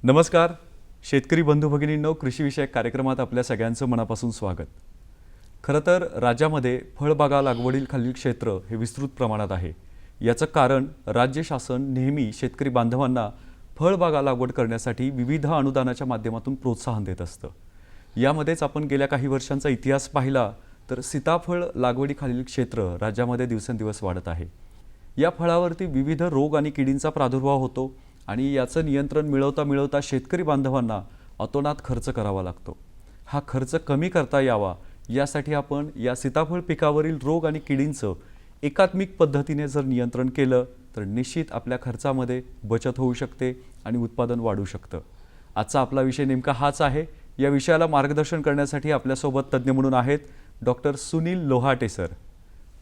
नमस्कार शेतकरी बंधू भगिनींनो, कृषीविषयक कार्यक्रमात आपल्या सगळ्यांचं मनापासून स्वागत. खरं तर राज्यामध्ये फळबागा लागवडीखालील क्षेत्र हे विस्तृत प्रमाणात आहे. याचं कारण राज्य शासन नेहमी शेतकरी बांधवांना फळबागा लागवड करण्यासाठी विविध अनुदानाच्या माध्यमातून प्रोत्साहन देत असतं. यामध्येच आपण गेल्या काही वर्षांचा इतिहास पाहिला तर सीताफळ लागवडीखालील क्षेत्र राज्यामध्ये दिवसेंदिवस वाढत आहे. या फळावरती विविध रोग आणि किडींचा प्रादुर्भाव होतो आणि याचं नियंत्रण मिळवता शेतकरी बांधवांना अतोनात खर्च करावा लागतो. हा खर्च कमी करता यावा यासाठी आपण या सीताफळ पिकावरील रोग आणि किडींचं एकात्मिक पद्धतीने जर नियंत्रण केलं तर निश्चित आपल्या खर्चामध्ये बचत होऊ शकते आणि उत्पादन वाढू शकतं. आजचा आपला विषय नेमका हाच आहे. या विषयाला मार्गदर्शन करण्यासाठी आपल्यासोबत तज्ज्ञ म्हणून आहेत डॉक्टर सुनील लोहाटे सर.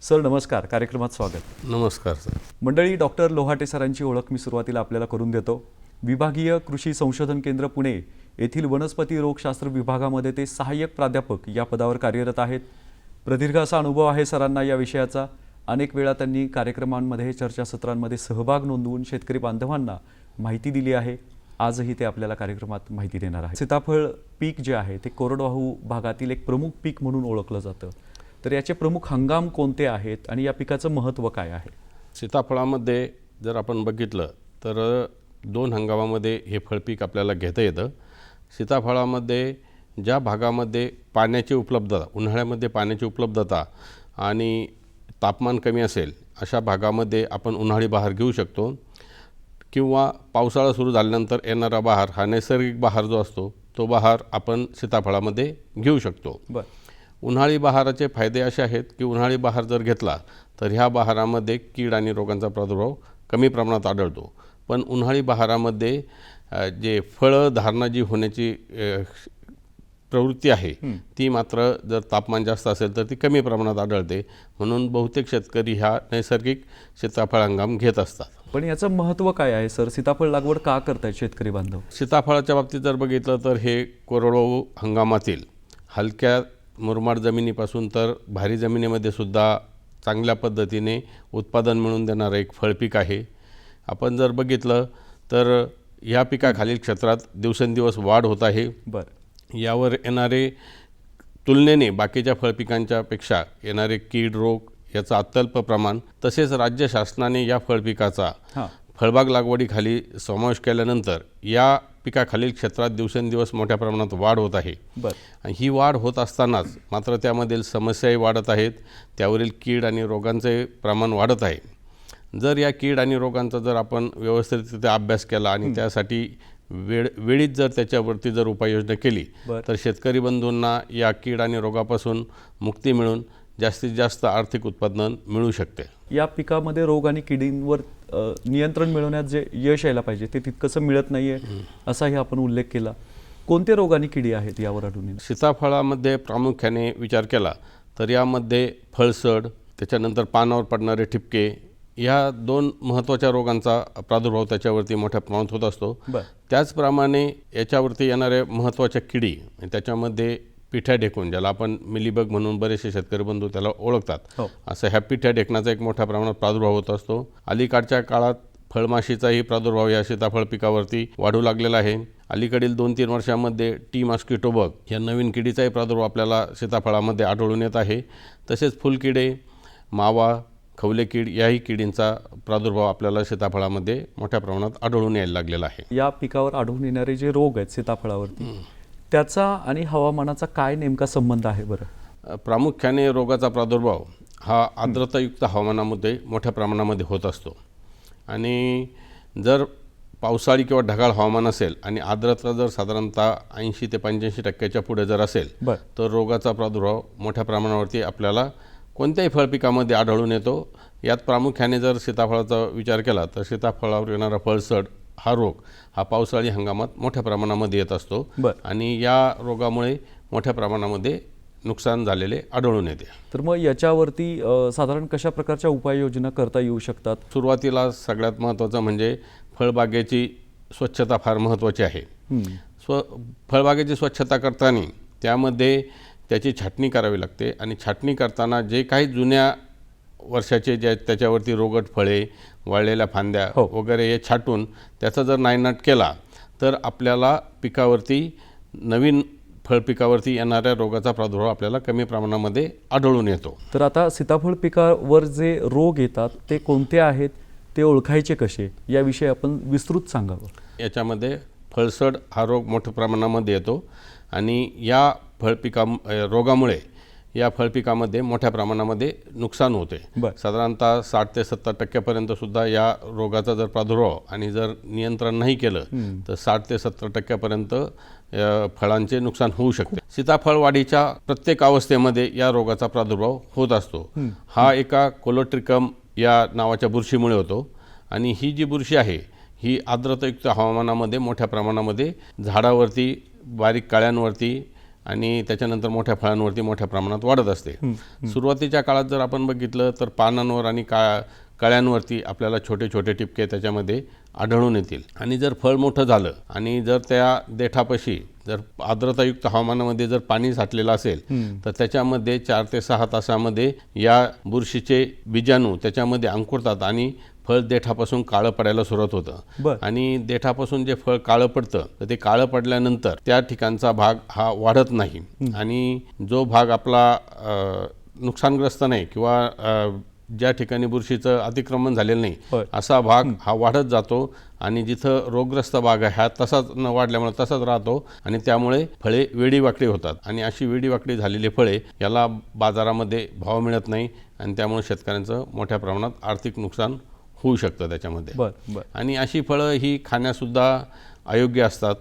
सर नमस्कार, कार्यक्रमात स्वागत. नमस्कार सर. मंडळी, डॉक्टर लोहाटे सरांची ओळख मी सुरुवातीला आपल्याला करून देतो. विभागीय कृषी संशोधन केंद्र पुणे येथील वनस्पती रोगशास्त्र विभागामध्ये ते सहाय्यक प्राध्यापक या पदावर कार्यरत आहेत. प्रदीर्घ असा अनुभव आहे सरांना या विषयाचा. अनेक वेळा त्यांनी कार्यक्रमांमध्ये, चर्चासत्रांमध्ये सहभाग नोंदवून शेतकरी बांधवांना माहिती दिली आहे. आजही ते आपल्याला कार्यक्रमात माहिती देणार आहे. सीताफळ पीक जे आहे ते कोरडवाहू भागातील एक प्रमुख पीक म्हणून ओळखलं जातं. तर याचे प्रमुख हंगाम कोणते आहेत आणि या पिकाचं महत्त्व काय आहे? सीताफळामध्ये जर आपण बघितलं तर 2 हंगामामध्ये हे फळपीक आपल्याला घेता येतं. सीताफळामध्ये ज्या भागामध्ये पाण्याची उपलब्धता, उन्हाळ्यामध्ये पाण्याची उपलब्धता आणि तापमान कमी असेल अशा भागामध्ये आपण उन्हाळी बहार घेऊ शकतो, किंवा पावसाळा सुरू झाल्यानंतर येणारा बहार हा नैसर्गिक बहार जो असतो तो बहार आपण सीताफळामध्ये घेऊ शकतो. उन्हाळी बहाराचे फायदे असे आहेत की उन्हाळी बहार जर घेतला तर ह्या बहारामध्ये कीड आणि रोगांचा प्रादुर्भाव कमी प्रमाणात आढळतो. पण उन्हाळी बहारामध्ये जे फळधारणा जी होण्याची प्रवृत्ती आहे ती मात्र जर तापमान जास्त असेल तर ती कमी प्रमाणात आढळते. म्हणून बहुतेक शेतकरी ह्या नैसर्गिक सीताफळ हंगाम घेत असतात. पण याचं महत्त्व काय आहे सर? सीताफळ लागवड का करतायत शेतकरी बांधव? सीताफळाच्या बाबतीत जर बघितलं तर हे कोरडवाहू हंगामातील हलक्या मुरमाड जमिनीपासून तर भारी जमिनीमध्ये सुद्धा चांगल्या पद्धतीने उत्पादन मिळवून देणारं एक फळपीक आहे. आपण जर बघितलं तर या पिकाखालील क्षेत्रात दिवसेंदिवस वाढ होत आहे. यावर येणारे तुलनेने बाकीच्या फळपिकांच्या पेक्षा येणारे कीड रोग याचं अत्यल्प प्रमाण, तसेच राज्य शासनाने या फळपिकाचा फळबाग लागवडीखाली समावेश केल्यानंतर या पिकाखालील क्षेत्रात दिवसेंदिवस मोठ्या प्रमाणात वाढ होत आहे. आणि ही वाढ होत असतानाच मात्र त्यामधील समस्याही वाढत आहेत. त्यावरील कीड आणि रोगांचे प्रमाण वाढत आहे. जर या कीड आणि रोगांचा जर आपण व्यवस्थितरित्या अभ्यास केला आणि त्यासाठी वेळीच जर त्याच्यावरती जर उपाययोजना केली तर शेतकरी बंधूंना या कीड आणि रोगापासून मुक्ती मिळून जास्तीत जास्त आर्थिक उत्पादन मिळू शकते. या पिकामध्ये रोग आणि किडींवर नियंत्रण मिळवण्यात जे यश यायला पाहिजे ते तितकंसं मिळत नाहीये असाही आपण उल्लेख केला. कोणते रोग आणि किडी आहेत यावर आढळून? सीताफळामध्ये प्रामुख्याने विचार केला तर यामध्ये फळसड, त्याच्यानंतर पानावर पडणारे ठिपके, या 2 महत्त्वाच्या रोगांचा प्रादुर्भाव त्याच्यावरती मोठ्या प्रमाणात होत असतो. त्याचप्रमाणे याच्यावरती येणाऱ्या महत्त्वाच्या किडी, त्याच्यामध्ये पिठ्या ढेकून, ज्याला आपण मिलीबग म्हणून बरेचसे शेतकरी बंधू त्याला ओळखतात, असं ह्या पिठ्या ढेकणाचा एक मोठ्या प्रमाणात प्रादुर्भाव होत असतो. अलीकडच्या काळात फळमाशीचाही प्रादुर्भाव या सीताफळ पिकावरती वाढू लागलेला आहे. अलीकडील 2-3 वर्षांमध्ये टी मॉस्किटो बग या नवीन किडीचाही प्रादुर्भाव आपल्याला सीताफळामध्ये आढळून येत आहे. तसेच फुलकिडे, मावा, खवले कीड याही किडींचा प्रादुर्भाव आपल्याला सीताफळामध्ये मोठ्या प्रमाणात आढळून यायला लागलेला आहे. या पिकावर आढळून येणारे जे रोग आहेत सीताफळावरती, त्याचा आणि हवामानाचा काय नेमका संबंध आहे बरं? प्रामुख्याने रोगाचा प्रादुर्भाव हा आर्द्रतायुक्त हवामानामध्ये मोठ्या प्रमाणामध्ये होत असतो. आणि जर पावसाळी किंवा ढगाळ हवामान असेल आणि आर्द्रता जर साधारणतः 80 ते 85% पुढे जर असेल तर रोगाचा प्रादुर्भाव मोठ्या प्रमाणावरती आपल्याला कोणत्याही फळपिकामध्ये आढळून येतो. यात प्रामुख्याने जर सीताफळाचा विचार केला तर सीताफळावर येणारा फळसड हा रोग हा पावसाळी हंगामात मोठ्या प्रमाणामध्ये येत असतो आणि या रोगामुळे मोठ्या प्रमाणामध्ये नुकसान झालेले आढळून येते. तर मग याच्यावरती साधारण कशा प्रकारच्या उपाययोजना करता येऊ शकतात? सुरुवातीला सगळ्यात महत्त्वाचं म्हणजे फळबागेची स्वच्छता फार महत्त्वाची आहे. फळबागेची स्वच्छता करताना त्यामध्ये त्याची छाटणी करावी लागते आणि छाटणी करताना जे काही जुन्या वर्षाचे जे त्याच्यावरती रोगट फळे, वाळलेल्या फांद्या वगैरे हे छाटून त्याचा जर नायनाट केला तर आपल्याला पिकावरती नवीन फळपिकावरती येणाऱ्या रोगाचा प्रादुर्भाव आपल्याला कमी प्रमाणामध्ये आढळून येतो. तर आता सीताफळ पिकावर जे रोग येतात ते कोणते आहेत, ते ओळखायचे कसे, याविषयी आपण विस्तृत सांगावं. याच्यामध्ये फळसड हा रोग मोठ्या प्रमाणामध्ये येतो आणि या रोगामुळे या फळपिकामध्ये मोठ्या प्रमाणामध्ये नुकसान होते. साधारणतः 60 ते 70% सुद्धा या रोगाचा जर प्रादुर्भाव आणि जर नियंत्रण नाही केलं तर 60 ते 70% फळांचे नुकसान होऊ शकते. सीताफळ वाढीच्या प्रत्येक अवस्थेमध्ये या रोगाचा प्रादुर्भाव होत असतो. हा एका कोलोट्रिकम या नावाच्या बुरशीमुळे होतो आणि ही जी बुरशी आहे ही आर्द्रतायुक्त हवामानामध्ये मोठ्या प्रमाणामध्ये झाडावरती, बारीक काळ्यांवरती आणि त्याच्यानंतर मोठ्या फळांवरती मोठ्या प्रमाणात वाढत असते. सुरुवातीच्या काळात जर आपण बघितलं तर पानांवर आणि कळ्यांवरती आपल्याला छोटे छोटे टिपके त्याच्यामध्ये आढळून येतील आणि जर फळ मोठं झालं आणि जर त्या देठापाशी जर आर्द्रतायुक्त हवामानामध्ये जर पाणी साठलेलं असेल तर त्याच्यामध्ये 4 ते 6 तासामध्ये या बुरशीचे बीजाणू त्याच्यामध्ये अंकुरतात आणि फळ देठापासून काळं पडायला सुरुवात होतं आणि देठापासून जे फळ काळं पडतं तर ते काळं पडल्यानंतर त्या ठिकाणचा भाग हा वाढत नाही आणि जो भाग आपला नुकसानग्रस्त नाही किंवा ज्या ठिकाणी बुरशीचं अतिक्रमण झालेलं नाही असा भाग हा वाढत जातो आणि जिथं रोगग्रस्त भाग आहे हा तसाच न वाढल्यामुळे तसाच राहतो आणि त्यामुळे फळे वेडीवाकडी होतात आणि अशी वेडीवाकडी झालेली फळे याला बाजारामध्ये भाव मिळत नाही आणि त्यामुळे शेतकऱ्यांचं मोठ्या प्रमाणात आर्थिक नुकसान होऊ शकतं त्याच्यामध्ये. आणि अशी फळं ही खाण्यासुद्धा अयोग्य असतात.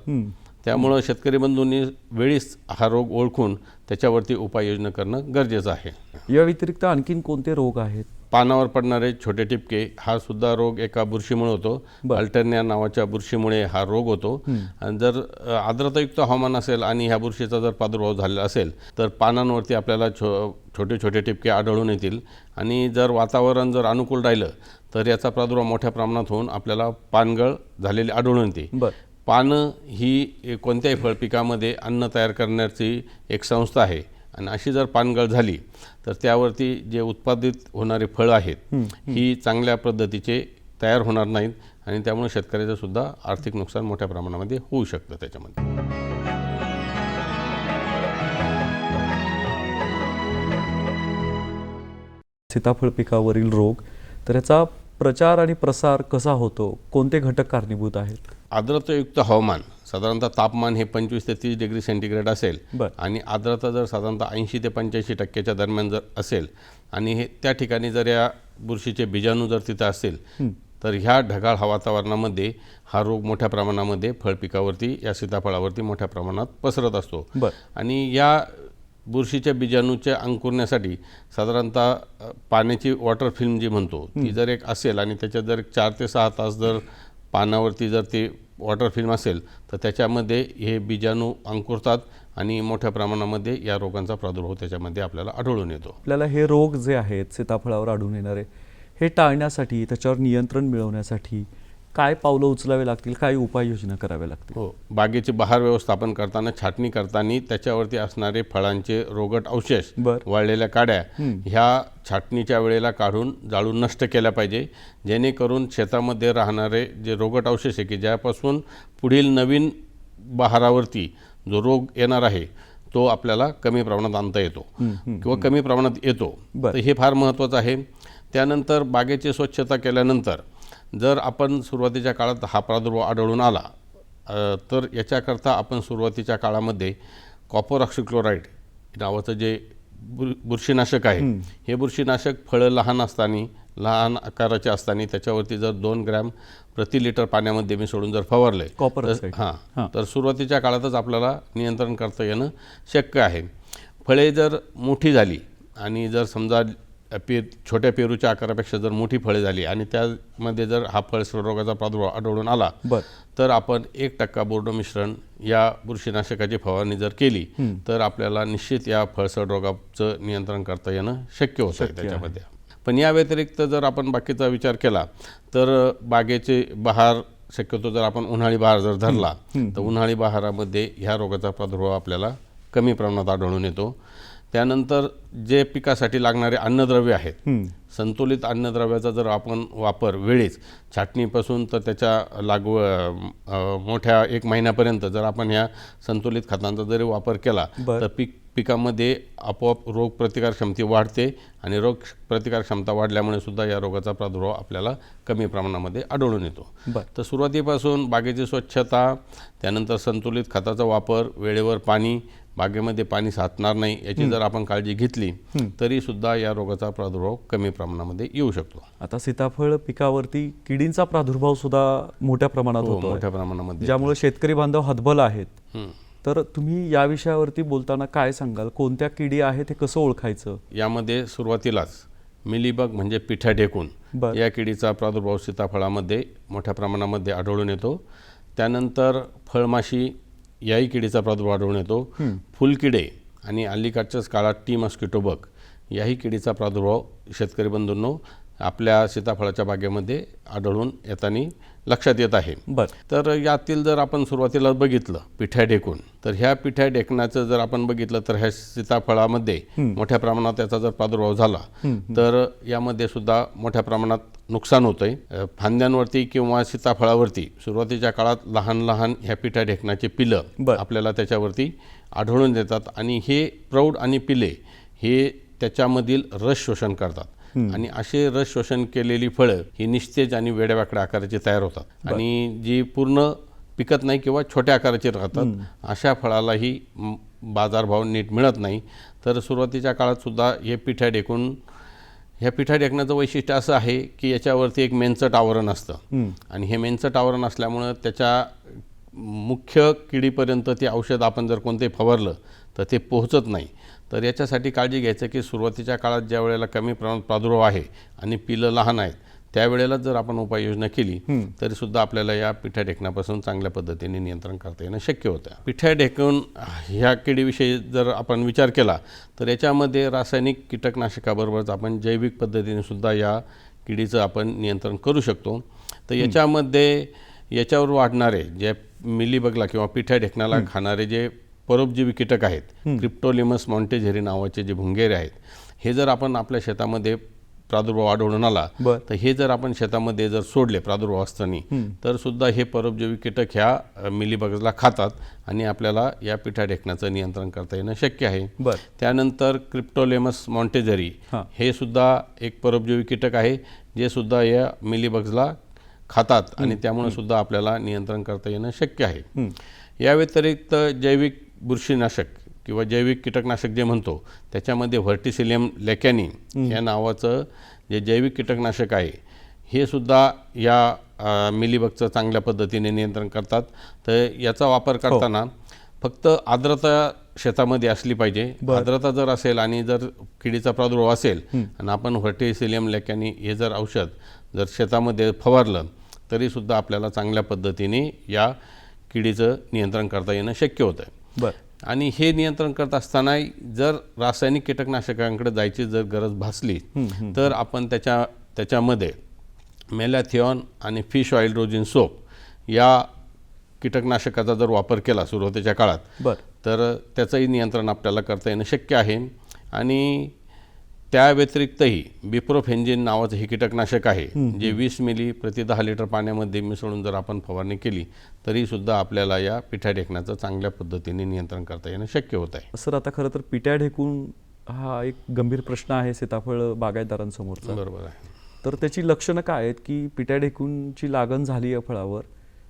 त्यामुळं शेतकरी बंधूंनी वेळीच हा रोग ओळखून त्याच्यावरती उपाययोजना करणं गरजेचं आहे. या व्यतिरिक्त आणखीन कोणते रोग आहेत? पानावर पडणारे छोटे टिपके हा सुद्धा रोग एका बुरशीमुळे होतो. अल्टर्निया नावाच्या बुरशीमुळे हा रोग होतो आणि जर आर्द्रतायुक्त हवामान असेल आणि ह्या बुरशीचा जर प्रादुर्भाव झालेला असेल तर पानांवरती आपल्याला छोटे छोटे टिपके आढळून येतील आणि जर वातावरण जर अनुकूल राहिलं तर याचा प्रादुर्भाव मोठ्या प्रमाणात होऊन आपल्याला पानगळ झालेली आढळून येते. पानं ही कोणत्याही फळपिकामध्ये अन्न तयार करण्याची एक संस्था आहे आणि अशी जर पानगळ झाली तर त्यावरती जे उत्पादित होणारे फळं आहेत ही चांगल्या पद्धतीचे तयार होणार नाहीत आणि त्यामुळे शेतकऱ्याचं सुद्धा आर्थिक नुकसान मोठ्या प्रमाणामध्ये होऊ शकतं त्याच्यामध्ये. सीताफळ पिकावरील रोग, तर याचा प्रचार आणि प्रसार कसा होतो, कोणते घटक कारणीभूत आहेत? आर्द्रतायुक्त हवामान साधारणतः तापमान हे 25 ते 30 डिग्री सेंटीग्रेड असेल आणि आर्द्रता जर साधारणतः 80 ते 85% दरम्यान जर असेल आणि हे त्या ठिकाणी जर या बुरशीचे बीजाणू जर तिथं असेल तर ह्या ढगाळ वातावरणामध्ये हा रोग मोठ्या प्रमाणामध्ये फळपिकावरती या सीताफळावरती मोठ्या प्रमाणात पसरत असतो. आणि या बुरशीच्या बीजाणूच्या अंकुरण्यासाठी साधारणतः पाण्याची वॉटर फिल्म जी म्हणतो ती जर एक असेल आणि त्याच्यात जर 4 ते 6 तास जर पानावरती जर ती वॉटर फिल्म असेल तर त्याच्यामध्ये हे बीजाणू अंकुरतात आणि मोठ्या प्रमाणामध्ये या रोगांचा प्रादुर्भाव त्याच्यामध्ये आपल्याला आढळून येतो. आपल्याला हे रोग जे आहेत सीताफळावर आढळून येणारे हे टाळण्यासाठी, त्याच्यावर नियंत्रण मिळवण्यासाठी काय पावलं उचलावे लागतील, काय उपाययोजना कराव्या लागतील? हो, बागेचे बहार व्यवस्थापन करताना, छाटणी करताना त्याच्यावरती असणारे फळांचे रोगट अवशेष, वाळलेल्या काड्या ह्या छाटणीच्या वेळेला काढून जाळून नष्ट केल्या पाहिजे, जेणेकरून शेतामध्ये राहणारे जे रोगट अवशेष आहे की ज्यापासून पुढील नवीन बहारावरती जो रोग येणार आहे तो आपल्याला कमी प्रमाणात आणता येतो किंवा कमी प्रमाणात येतो. तर हे फार महत्त्वाचं आहे. त्यानंतर बागेची स्वच्छता केल्यानंतर जर आपण सुरुवातीच्या काळात हा प्रादुर्भाव आढळून आला तर याच्याकरता आपण सुरुवातीच्या काळामध्ये कॉपर ऑक्सिक्लोराइड नावाचं जे बुरशीनाशक आहे हे बुरशीनाशक फळं लहान लहान आकाराचे असताना त्याच्यावरती जर 2 ग्रॅम प्रति लिटर पाण्यामध्ये मिसळून जर फवारले तर सुरुवातीच्या काळातच आपल्याला नियंत्रण करता येणं शक्य आहे. फळे जर मोठी झाली आणि जर समजा छोट्या पेरूच्या आकारापेक्षा जर मोठी फळे झाली आणि त्यामध्ये जर हा फळसड रोगाचा प्रादुर्भाव आढळून आला तर आपण 1% बोर्डो मिश्रण या बुरशीनाशकाची फवारणी जर केली तर आपल्याला निश्चित या फळसड रोगाचं नियंत्रण करता येणं शक्य होतं त्याच्यामध्ये. पण या व्यतिरिक्त जर आपण बाकीचा विचार केला तर बागेचे बहार शक्यतो जर आपण उन्हाळी बहार जर धरला तर उन्हाळी बहारामध्ये ह्या रोगाचा प्रादुर्भाव आपल्याला कमी प्रमाणात आढळून येतो. त्यानंतर जे पिकासाठी लागणारे अन्नद्रव्य आहेत, संतुलित अन्नद्रव्याचा जर आपण वापर वेळीच छाटणीपासून तर त्याच्या मोठ्या 1 महिन्यापर्यंत जर आपण ह्या संतुलित खतांचा जरी वापर केला तर पिकामध्ये आपोआप रोग प्रतिकारक्षमता वाढते आणि रोग प्रतिकारक्षमता वाढल्यामुळे सुद्धा या रोगाचा प्रादुर्भाव आपल्याला कमी प्रमाणामध्ये आढळून येतो. तर सुरुवातीपासून बागेची स्वच्छता, त्यानंतर संतुलित खताचा वापर, वेळेवर पाणी, बागेमध्ये पाणी साचणार नाही याची जर आपण काळजी घेतली तरी सुद्धा या रोगाचा प्रादुर्भाव कमी प्रमाणामध्ये येऊ शकतो. आता सीताफळ पिकावरती किडींचा प्रादुर्भाव सुद्धा मोठ्या प्रमाणात होतो, मोठ्या प्रमाणामध्ये, ज्यामुळे शेतकरी बांधव हतबल आहेत. तर तुम्ही या विषयावरती बोलताना काय सांगाल? कोणत्या किडी आहेत हे कसं ओळखायचं? यामध्ये सुरुवातीलाच मिलीबग म्हणजे पिठ्या ढेकूण या किडीचा प्रादुर्भाव सीताफळामध्ये मोठ्या प्रमाणामध्ये आढळून येतो. त्यानंतर फळमाशी याही किडीचा प्रादुर्भाव आढळून येतो. फुलकिडे आणि अलीकडच्याच काळात टी मस्किटो बग याही किडीचा प्रादुर्भाव शेतकरी बंधूंनो आपल्या सीताफळाच्या बागेमध्ये आढळून येताना लक्षात येत आहे. तर यातील जर आपण सुरुवातीला बघितलं पिठ्या ढेकूण, तर ह्या पिठ्या ढेकणाचं जर आपण बघितलं तर ह्या सीताफळामध्ये मोठ्या प्रमाणात त्याचा जर प्रादुर्भाव झाला तर यामध्ये सुद्धा मोठ्या प्रमाणात नुकसान होतंय. फांद्यांवरती किंवा सीताफळावरती सुरुवातीच्या काळात लहान लहान ह्या पिठ्या ढेकणाचे पिलं आपल्याला त्याच्यावरती आढळून येतात आणि हे प्रौढ आणि पिले हे त्याच्यामधील रस शोषण करतात आणि असे रस शोषण केलेली फळं ही निस्तेज आणि वेड्यावाकड्या आकाराची तयार होतात आणि जी पूर्ण पिकत नाही किंवा छोट्या आकाराची राहतात. अशा फळालाही बाजारभाव नीट मिळत नाही. तर सुरुवातीच्या काळात सुद्धा हे ह्या पिठ्या ढेकणाचं वैशिष्ट्य असं आहे की याच्यावरती एक मेंचट आवरण असतं आणि हे मेंचट आवरण असल्यामुळं त्याच्या मुख्य किडीपर्यंत ते औषध आपण जर कोणते फवारलं तर ते पोहोचत नाही. तर याच्यासाठी काळजी घ्यायचं की सुरुवातीच्या काळात ज्या वेळेला कमी प्रमाणात प्रादुर्भाव आहे आणि पिलं लहान आहेत त्यावेळेला जर आपण उपाययोजना केली तरी सुद्धा आपल्याला या पिठ्या ढेकणापासून चांगल्या पद्धतीने नियंत्रण करता येणं शक्य होतं. पिठ्या ढेकूण ह्या किडीविषयी जर आपण विचार केला तर याच्यामध्ये रासायनिक कीटकनाशकाबरोबरच आपण जैविक पद्धतीने सुद्धा या किडीचं आपण नियंत्रण करू शकतो. तर याच्यामध्ये याच्यावर वाढणारे जे मिलीबगला किंवा पिठ्या ढेकणाला खाणारे जे परोपजीवी कीटक आहेत, क्रिप्टोलिमस मॉन्टेझेरी नावाचे जे भुंगेरे आहेत, हे जर आपण आपल्या शेतामध्ये प्रादुर्भाव आढळून आला तर हे जर आपण शेतामध्ये जर सोडले प्रादुर्भाव असताना तर सुद्धा हे परोपजीवी कीटक ह्या मिलीबगला खातात आणि आपल्याला या पिठ्या ढेकणाचं नियंत्रण करता येणं शक्य आहे. त्यानंतर क्रिप्टोलेमस मॉन्टेझेरी हे सुद्धा एक परोपजीवी कीटक आहे जे सुद्धा या मिलीबगला खातात आणि त्यामुळे सुद्धा आपल्याला नियंत्रण करता येणं शक्य आहे. या व्यतिरिक्त जैविक बुरशीनाशक किंवा जैविक कीटकनाशक जे म्हणतो त्याच्यामध्ये व्हर्टिसिलियम लेकॅनी या नावाचं जे जैविक कीटकनाशक आहे हे सुद्धा या मिलीबगचं चांगल्या पद्धतीने नियंत्रण करतात. तर याचा वापर करताना फक्त आर्द्रता शेतामध्ये असली पाहिजे. आर्द्रता जर असेल आणि जर किडीचा प्रादुर्भाव असेल आणि आपण व्हर्टिसिलियम लेकॅनी हे जर औषध जर शेतामध्ये फवारलं तरीसुद्धा आपल्याला चांगल्या पद्धतीने या किडीचं नियंत्रण करता येणं शक्य होतं. आणि हे नियंत्रण करत असताना जर रासायनिक कीटकनाशकांकडे जायची जर गरज भासली तर आपण त्याच्यामध्ये मेलॅथिऑन आणि फिश ऑइल रोजिन सोप या कीटकनाशकाचा जर वापर केला सुरुवातीच्या काळात तर त्याचंही नियंत्रण आपल्याला करता येणं शक्य आहे. आणि त्या व्यतिरिक्तही बिप्रोफेंजिन नावाचं हे कीटकनाशक आहे जे 20 मिली प्रति 10 लिटर पाण्यामध्ये मिसळून जर आपण फवारणी केली तरीसुद्धा आपल्याला या पिठ्या ढेकणाचं चांगल्या पद्धतीने नियंत्रण करता येणं शक्य होत आहे. सर, आता खरं तर पिठ्या ढेकूण हा एक गंभीर प्रश्न आहे सीताफळ बागायतदारांसमोरचा. बरोबर आहे. तर त्याची लक्षणं काय आहेत की पिठ्या ढेकूणची लागण झाली या फळावर,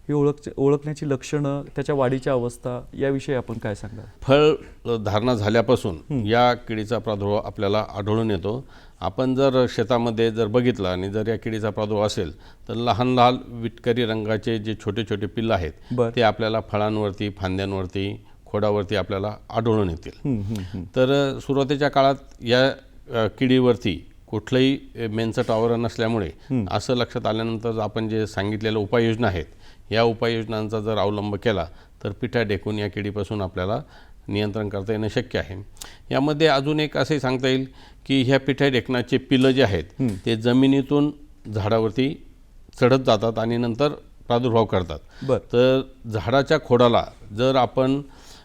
ही ओळखण्याची लक्षणं, त्याच्या वाढीची अवस्था याविषयी आपण काय सांगाल? फळ धारणा झाल्यापासून या किडीचा प्रादुर्भाव आपल्याला आढळून येतो. आपण जर शेतामध्ये जर बघितलं आणि जर या किडीचा प्रादुर्भाव असेल तर लहान लहान विटकरी रंगाचे जे छोटे छोटे पिल्लं आहेत ते आपल्याला फळांवरती, फांद्यांवरती, खोडावरती आपल्याला आढळून येतील. तर सुरुवातीच्या काळात या किडीवरती कुठलंही मेनचट आवरण नसल्यामुळे असं लक्षात आल्यानंतर आपण जे सांगितलेल्या उपाययोजना आहेत या उपाययोजनांचा जर अवलंब केला तर पिठा ढेकूण या किडीपासून आपल्याला नियंत्रण करता येणं शक्य आहे. यामध्ये अजून एक असे सांगता येईल की ह्या पिठा ढेकणाचे पिलं जे आहेत ते जमिनीतून झाडावरती चढत जातात आणि नंतर प्रादुर्भाव करतात. तर झाडाच्या खोडाला जर आपण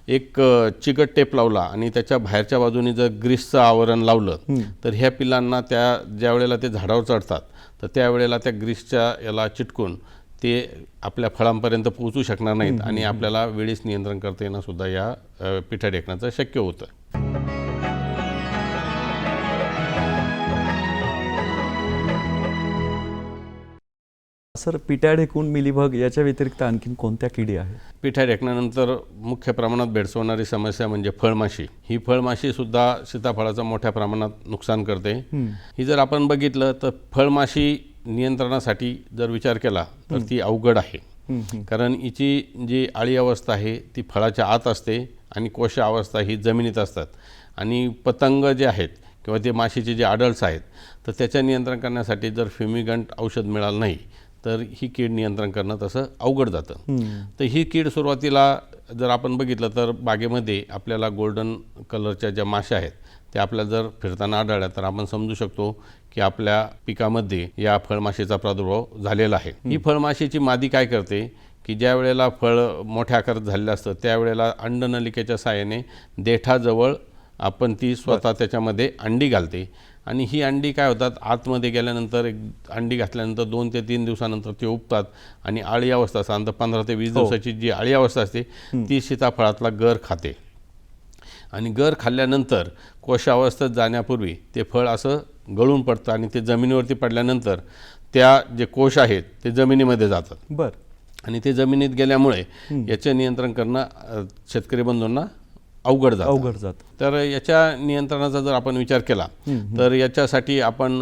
एक चिकट टेप लावला आणि त्याच्या बाहेरच्या बाजूने जर ग्रीसचं आवरण लावलं तर ह्या पिलांना ज्या वेळेला ते झाडावर चढतात तर त्यावेळेला त्या ग्रीसच्या याला चिटकून ते आपल्या फळांपर्यंत पोहोचू शकणार नाहीत आणि आपल्याला वेळीच नियंत्रण करता येणं सुद्धा या पिठा ढेकणाचं शक्य होतं. सर, पिठा ढेकूण, मिलीबग याच्या व्यतिरिक्त आणखीन कोणत्या किडी आहेत? पिठा ढेकणानंतर मुख्य प्रमाणात भेडसावणारी समस्या म्हणजे फळमाशी. ही फळमाशी सुद्धा सीताफळाचं मोठ्या प्रमाणात नुकसान करते. ही जर आपण बघितलं तर फळमाशी नियंत्रणासाठी जर विचार केला तर ती अवघड आहे. कारण हिची जी आळी अवस्था आहे ती फळाच्या आत असते आणि कोश अवस्था ही जमिनीत असतात. आणि पतंग जे आहेत किंवा ते माशीचे जे अडल्ट्स आहेत तर त्याचं नियंत्रण करण्यासाठी जर फ्युमिगंट औषध मिळालं नाही तर ही कीड नियंत्रण करणं तसं अवघड जातं. तर ही कीड सुरुवातीला जर आपण बघितलं तर बागेमध्ये आपल्याला गोल्डन कलरच्या ज्या माश्या आहेत त्या आपल्याला जर फिरताना आढळल्या तर आपण समजू शकतो की आपल्या पिकामध्ये या फळमाशीचा प्रादुर्भाव झालेला आहे. ही फळमाशीची मादी काय करते की ज्या वेळेला फळ मोठ्या आकारात झालेलं असतं त्यावेळेला अंडनलिकेच्या साहाय्याने देठाजवळ आपण ती स्वतः त्याच्यामध्ये अंडी घालते आणि ही अंडी काय होतात आतमध्ये गेल्यानंतर एक अंडी घातल्यानंतर 2 ते 3 दिवसानंतर ते उगतात आणि आळी अवस्था साधारणतः 15 ते 20 दिवसाची जी आळी अवस्था असते ती सीताफळातला गर खाते आणि गर खाल्ल्यानंतर कोशावस्थेत जाण्यापूर्वी ते फळ असं गळून पडतं आणि ते जमिनीवरती पडल्यानंतर त्या जे कोश आहेत ते जमिनीमध्ये जातात. आणि ते जमिनीत गेल्यामुळे याचे नियंत्रण करणं शेतकरी बंधूंना अवघड जातं. तर याच्या नियंत्रणाचा जर आपण विचार केला तर याच्यासाठी आपण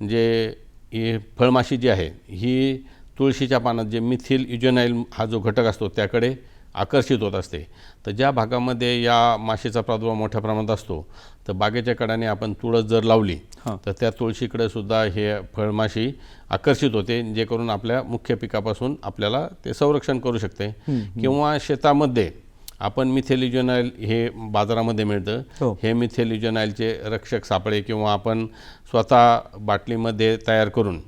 जे फळमाशी जी आहे ही तुळशीच्या पानात जे मिथिल युजेनाइल हा जो घटक असतो त्याकडे आकर्षित होत असते. तर ज्या भागामध्ये या माशीचा प्रादुर्भाव मोठ्या प्रमाणात असतो तर बागेच्या कडाने आपण तुळस जर लावली तर त्या तुळशीकडे सुद्धा हे फळमाशी आकर्षित होते जे करून आपल्या मुख्य पिकापासून आपल्याला ते संरक्षण करू शकते. किंवा शेतामध्ये आपण मिथेलिजोनाइल हे बाजारामध्ये मिळतं. हे मिथेलिजोनाइलचे रक्षक सापळे किंवा आपण स्वतः बाटलीमध्ये तयार करून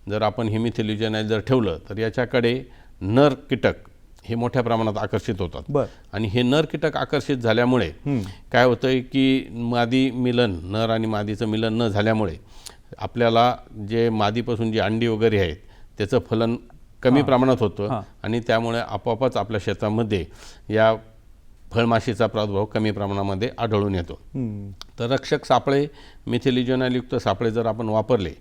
जर आपण हे मिथेलिजोनाइल जर ठेवलं तर याच्याकडे नर कीटक हे मोठ्या प्रमाणात आकर्षित होतात. आणि हे नर कीटक आकर्षित झाल्यामुळे काय होतं की मादी मिलन, नर आणि मादीचं मिलन न झाल्यामुळे आपल्याला जे मादीपासून जी अंडी वगैरे आहेत त्याचं फलन कमी प्रमाणात होतं आणि त्यामुळे आपोआपच आपल्या शेतामध्ये या फळमाशीचा प्रादुर्भाव कमी प्रमाणामध्ये आढळून येतो. तर रक्षक सापळे, मिथेलिजोनाइलयुक्त सापळे जर आपण वापरले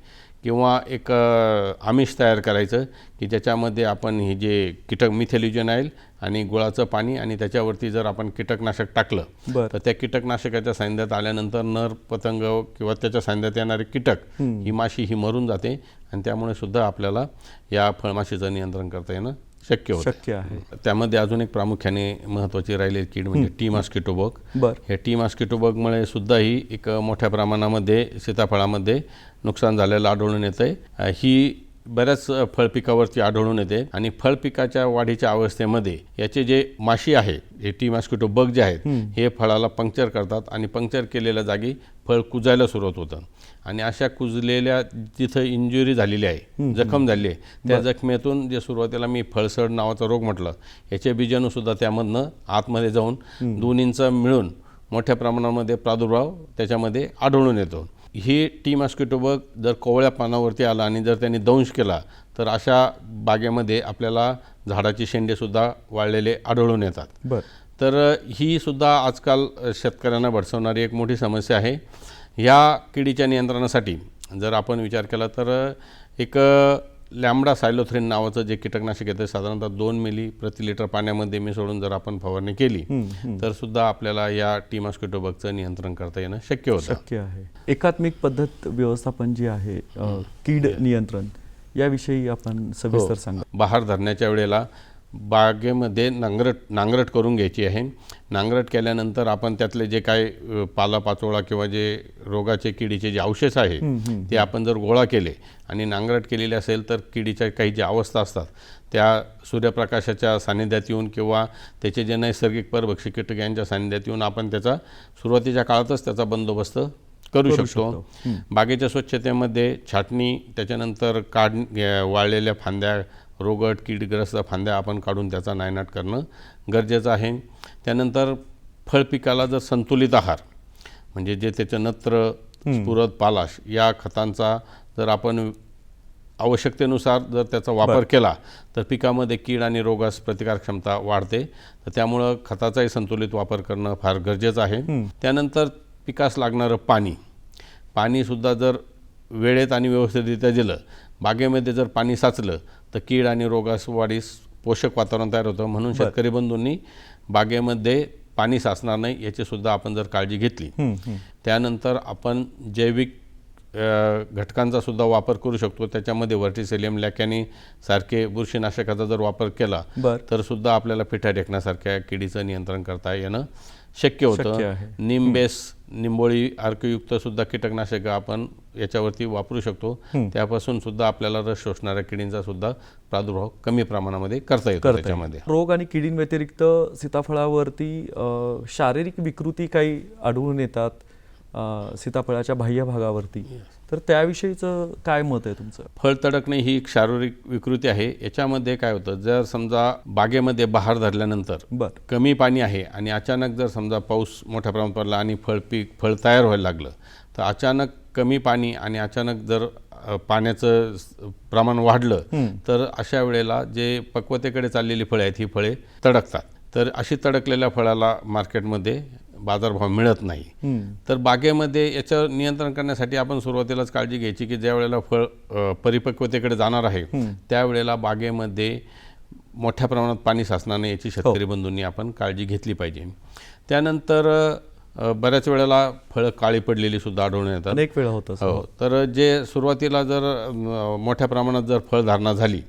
किंवा एक आमिष तयार करायचं की ज्याच्यामध्ये आपण हे जे कीटक मिथेलिजोनाइल आणि गुळाचं पाणी आणि त्याच्यावरती जर आपण कीटकनाशक टाकलं तर त्या कीटकनाशकाच्या सानिध्यात आल्यानंतर नर पतंग किंवा त्याच्या सानिध्यात येणारे कीटक ही माशी ही मरून जाते आणि त्यामुळे सुद्धा आपल्याला या फळमाशीचं नियंत्रण करता येणं शक्य आहे. त्यामध्ये अजून एक प्रामुख्याने महत्त्वाची राहिलेली कीड म्हणजे टी मॉस्किटो बग. हे टी मॉस्किटो बगमुळे सुद्धा ही एक मोठ्या प्रमाणामध्ये सीताफळामध्ये नुकसान झालेलं आढळून येतं. ही बऱ्याच फळपिकावरती आढळून येते आणि फळपिकाच्या वाढीच्या अवस्थेमध्ये याचे जे माशी आहे हे टी मॉस्किटो बग जे आहेत हे फळाला पंक्चर करतात आणि पंक्चर केलेल्या जागी फळ कुजायला सुरुवात होतं आणि अशा कुजलेल्या जिथं इंजुरी झालेली आहे, जखम झाली आहे, त्या जखमेतून जे सुरुवातीला मी फळसड नावाचा रोग म्हटलं याचे बीजाणूसुद्धा त्यामधनं आतमध्ये जाऊन दोन्हींचा मिळून मोठ्या प्रमाणामध्ये प्रादुर्भाव त्याच्यामध्ये आढळून येतो. ही टी मॉस्किटो बग जर कोवळ्या पानावरती आला आणि जर त्यांनी दंश केला तर अशा बागेमध्ये आपल्याला झाडाची शेंडेसुद्धा वाळलेले आढळून येतात. तर ही सुद्धा आजकाल शेतकऱ्यांना भेडसावणारी एक मोठी समस्या आहे. ह्या किडीच्या नियंत्रणासाठी जर आपण विचार केला तर एक लॅम्बडा सायलोथ्रिन नावाचं जे कीटकनाशक येतं साधारणतः 2 मिली प्रति लिटर पाण्यामध्ये मिसळून जर आपण फवारणी केली तर सुद्धा आपल्याला या टी मॉस्किटो बगचं नियंत्रण करता येणं शक्य आहे. एकात्मिक पद्धत व्यवस्थापन जी आहे कीड नियंत्रण याविषयी आपण सविस्तर सांगा. बहार धरण्याच्या वेळेला बागेमध्ये नांगरट करून घ्यायची आहे. नांगरट केल्यानंतर आपण त्यातले जे काय पालापाचोळा किंवा जे रोगाचे किडीचे जे अवशेष आहे ते आपण जर गोळा केले आणि नांगरट केलेले असेल तर किडीच्या काही ज्या अवस्था असतात त्या सूर्यप्रकाशाच्या सानिध्यात येऊन किंवा त्याचे जे नैसर्गिक परभक्षी कीटक यांच्या सानिध्यात येऊन आपण त्याचा सुरुवातीच्या काळातच त्याचा बंदोबस्त करू शकतो. बागेच्या स्वच्छतेमध्ये छाटणी, त्याच्यानंतर वाळलेल्या फांद्या, रोगट कीडग्रस्त फांद्या आपण काढून त्याचा नायनाट करणं गरजेचं आहे. त्यानंतर फळपिकाला जर संतुलित आहार म्हणजे जे त्याचं नत्र, स्फुरद, पालाश या खतांचा जर आपण आवश्यकतेनुसार जर त्याचा वापर केला तर पिकामध्ये कीड आणि रोगास प्रतिकारक क्षमता वाढते. तर त्यामुळं खताचाही संतुलित वापर करणं फार गरजेचं आहे. त्यानंतर पिकास लागणारं पाणीसुद्धा जर वेळेत आणि व्यवस्थितरित्या दिलं, बागेमध्ये जर पाणी साचलं तर कीड आणि रोगास वाढीस पोषक वातावरण तयार होतं. म्हणून शेतकरी बंधूंनी बागेमध्ये पाणी साचणार नाही याचीसुद्धा आपण जर काळजी घेतली. त्यानंतर आपण जैविक घटकांचा सुद्धा वापर करू शकतो. त्याच्यामध्ये व्हर्टिसेलियम, लॅकॅनी सारखे बुरशीनाशकाचा जर वापर केला तर सुद्धा आपल्याला पिठा ढेकण्यासारख्या किडीचं नियंत्रण करता येणं शक्य होतं. निंबेस, निंबोळी अर्कयुक्त सुद्धा कीटकनाशक आपण याच्यावरती वापरू शकतो. त्यापासून सुद्धा आपल्याला रस शोषणाऱ्या किडींचा सुद्धा प्रादुर्भाव कमी प्रमाणामध्ये करता येतो. त्याच्यामध्ये रोग आणि किडींव्यतिरिक्त सीताफळावरती शारीरिक विकृती काही आढळून येतात सीताफळाच्या बाह्य भागावरती, तर त्याविषयीचं काय मत आहे तुमचं? फळ तडकणे ही एक शारीरिक विकृती आहे. याच्यामध्ये काय होतं, जर समजा बागेमध्ये बहार धरल्यानंतर कमी पाणी आहे आणि अचानक जर समजा पाऊस मोठ्या प्रमाणात पडला आणि फळ तयार व्हायला लागलं तर अचानक कमी पाणी आणि अचानक जर पाण्याचं प्रमाण वाढलं तर अशा वेळेला जे पक्वतेकडे चाललेली फळे आहेत ही फळे तडकतात. तर अशी तडकलेल्या फळाला मार्केटमध्ये बाजारभाव मिळत नाही. तर बागेमध्ये याच्यावर नियंत्रण करण्यासाठी आपण सुरुवातीलाच काळजी घ्यायची की ज्या वेळेला फळ परिपक्वतेकडे जाणार आहे त्यावेळेला बागेमध्ये मोठ्या प्रमाणात पाणी साचणार नाही याची शेतकरी बंधूंनी आपण काळजी घेतली पाहिजे. त्यानंतर बऱ्याच वेळेला फळं काळी पडलेली सुद्धा आढळून येतात. अनेक वेळा होतं. हो, तर जे सुरुवातीला जर मोठ्या प्रमाणात जर फळधारणा झाली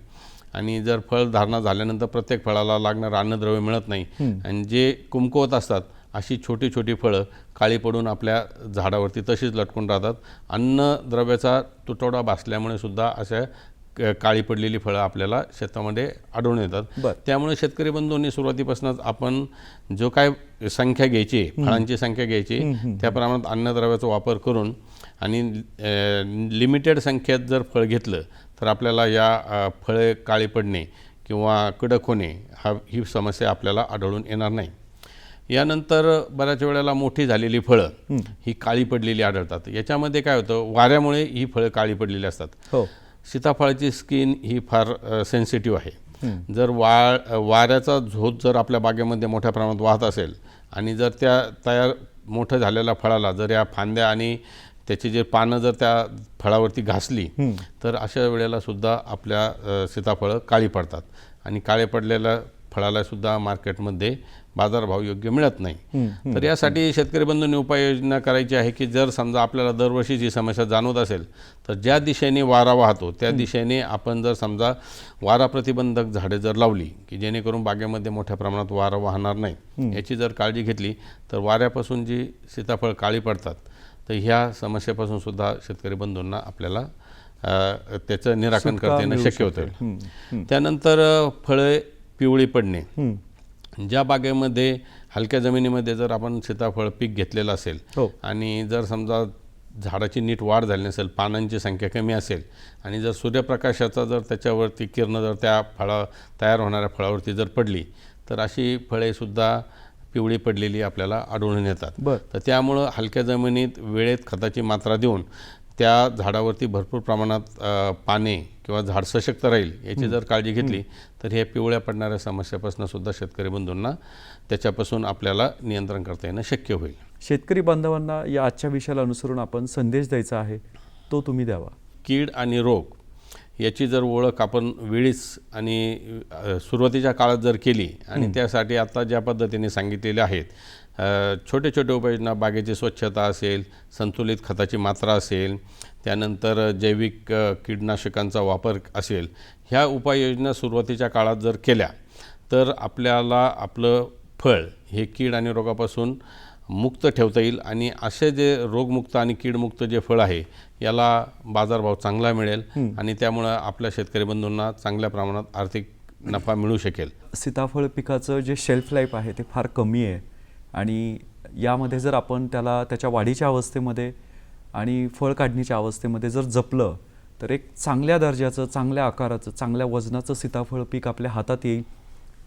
आणि जर फळधारणा झाल्यानंतर प्रत्येक फळाला लागणारं अन्नद्रव्य मिळत नाही आणि जे कुमकुवत असतात अशी छोटी छोटी फळं काळी पडून आपल्या झाडावरती तशीच लटकून राहतात. अन्नद्रव्याचा तुटवडा भासल्यामुळे सुद्धा अशा काळी पडलेली फळं आपल्याला शेतामध्ये आढळून येतात. त्यामुळे शेतकरी बंधूंनी सुरुवातीपासूनच आपण जो काय संख्या घ्यायची, फळांची संख्या घ्यायची त्या प्रमाणात अन्नद्रव्याचा वापर करून आणि लिमिटेड संख्येत जर फळ घेतलं तर आपल्याला या फळे काळी पडणे किंवा कडक होणे ही समस्या आपल्याला आढळून येणार नाही. यानंतर बऱ्याच वेळेला मोठी झालेली फळं ही काळी पडलेली आढळतात. याच्यामध्ये काय होतं, वाऱ्यामुळे ही फळं काळी पडलेली असतात. सीताफळाची स्किन ही फार सेन्सिटिव्ह आहे. जर वाऱ्याचा झोत जर आपल्या बागेमध्ये मोठ्या प्रमाणात वाहत असेल आणि जर त्या तयार मोठं झालेल्या फळाला जर या फांद्या आणि त्याची जे पानं जर त्या फळावरती घासली तर अशा वेळेला सुद्धा आपल्या सीताफळं काळी पडतात आणि काळे पडलेल्या फळाला सुद्धा मार्केटमध्ये बाजारभाव योग्य मिळत नाही. तर यासाठी शेतकरी बंधूंनी उपाययोजना करायची आहे की जर समजा आपल्याला दरवर्षी जी समस्या जाणवत असेल तर ज्या दिशेने वारा वाहतो त्या दिशेने आपण जर समजा वारा प्रतिबंधक झाडे जर लावली की जेणेकरून बागेमध्ये मोठ्या प्रमाणात वारा वाहणार नाही याची जर काळजी घेतली तर वाऱ्यापासून जी सीताफळ काळी पडतात तर ह्या समस्येपासून सुद्धा शेतकरी बंधूंना आपल्याला त्याचं निराकरण करता येणं शक्य होतं. त्यानंतर फळे पिवळी पडणे, ज्या बागेमध्ये हलक्या जमिनीमध्ये जर आपण सीताफळ पीक घेतलेलं असेल आणि जर समजा झाडाची नीट वाढ झाली नसेल, पानांची संख्या कमी असेल आणि जर सूर्यप्रकाशाचा जर त्याच्यावरती किरण जर त्या तयार होणाऱ्या फळावरती जर पडली तर अशी फळेसुद्धा पिवळी पडलेली आपल्याला आढळून येतात. तर त्यामुळं हलक्या जमिनीत वेळेत खताची मात्रा देऊन त्या झाडावरती भरपूर प्रमाणात पाने किंवा झाड सशक्त राहील याची जर काळजी घेतली तर हे पिवळ्या पडणाऱ्या समस्यापासून सुद्धा शेतकरी बंधूंना त्याच्यापासून आपल्याला नियंत्रण करता येणं शक्य होईल. शेतकरी बांधवांना या आजच्या विषयाला अनुसरून आपण संदेश द्यायचा आहे, तो तुम्ही द्यावा. कीड आणि रोग याची जर ओळख आपण वेळीच आणि सुरुवातीच्या काळात जर केली आणि त्यासाठी आता ज्या पद्धतीने सांगितलेले आहेत छोटे छोटे उपाययोजना, बागेची स्वच्छता असेल, संतुलित खताची मात्रा असेल, त्यानंतर जैविक कीटकनाशकांचा वापर असेल, ह्या उपाययोजना सुरुवातीच्या काळात जर केल्या तर आपल्याला आपलं फळ हे कीड आणि रोगापासून मुक्त ठेवता येईल आणि असे जे रोगमुक्त आणि कीडमुक्त जे फळ आहे याला बाजारभाव चांगला मिळेल आणि त्यामुळं आपल्या शेतकरी बंधूंना चांगल्या प्रमाणात आर्थिक नफा मिळू शकेल. सीताफळ पिकाचं जे शेल्फ लाईफ आहे ते फार कमी आहे आणि यामध्ये जर आपण त्याला त्याच्या वाढीच्या अवस्थेमध्ये आणि फळ काढणीच्या अवस्थेमध्ये जर जपलं तर एक चांगल्या दर्जाचं, चांगल्या आकाराचं, चांगल्या वजनाचं सीताफळ पीक आपल्या हातात येईल.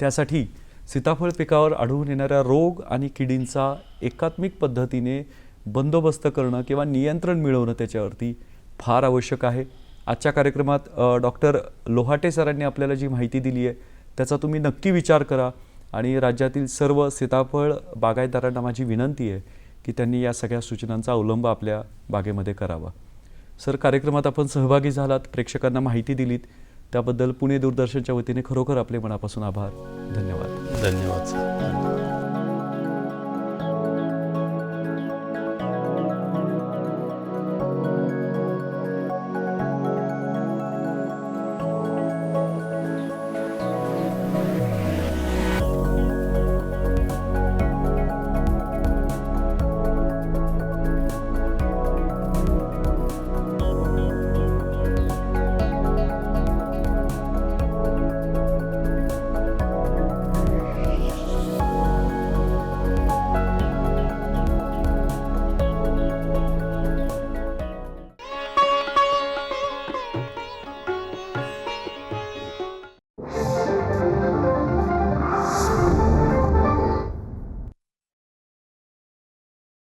त्यासाठी सीताफळ पिकावर आढळून येणाऱ्या रोग आणि किडींचा एकात्मिक पद्धतीने बंदोबस्त करणं किंवा नियंत्रण मिळवणं त्याच्यावरती फार आवश्यक आहे. आजच्या कार्यक्रमात डॉक्टर लोहाटे सरांनी आपल्याला जी माहिती दिली आहे त्याचा तुम्ही नक्की विचार करा आणि राज्यातील सर्व सीताफळ बागायतदारांना माझी विनंती आहे की त्यांनी या सगळ्या सूचनांचा अवलंब आपल्या बागेमध्ये करावा. सर, कार्यक्रमात आपण सहभागी झालात, प्रेक्षकांना माहिती दिलीत, त्याबद्दल पुणे दूरदर्शनच्या वतीने खरोखर आपले मनापासून आभार. धन्यवाद. धन्यवाद.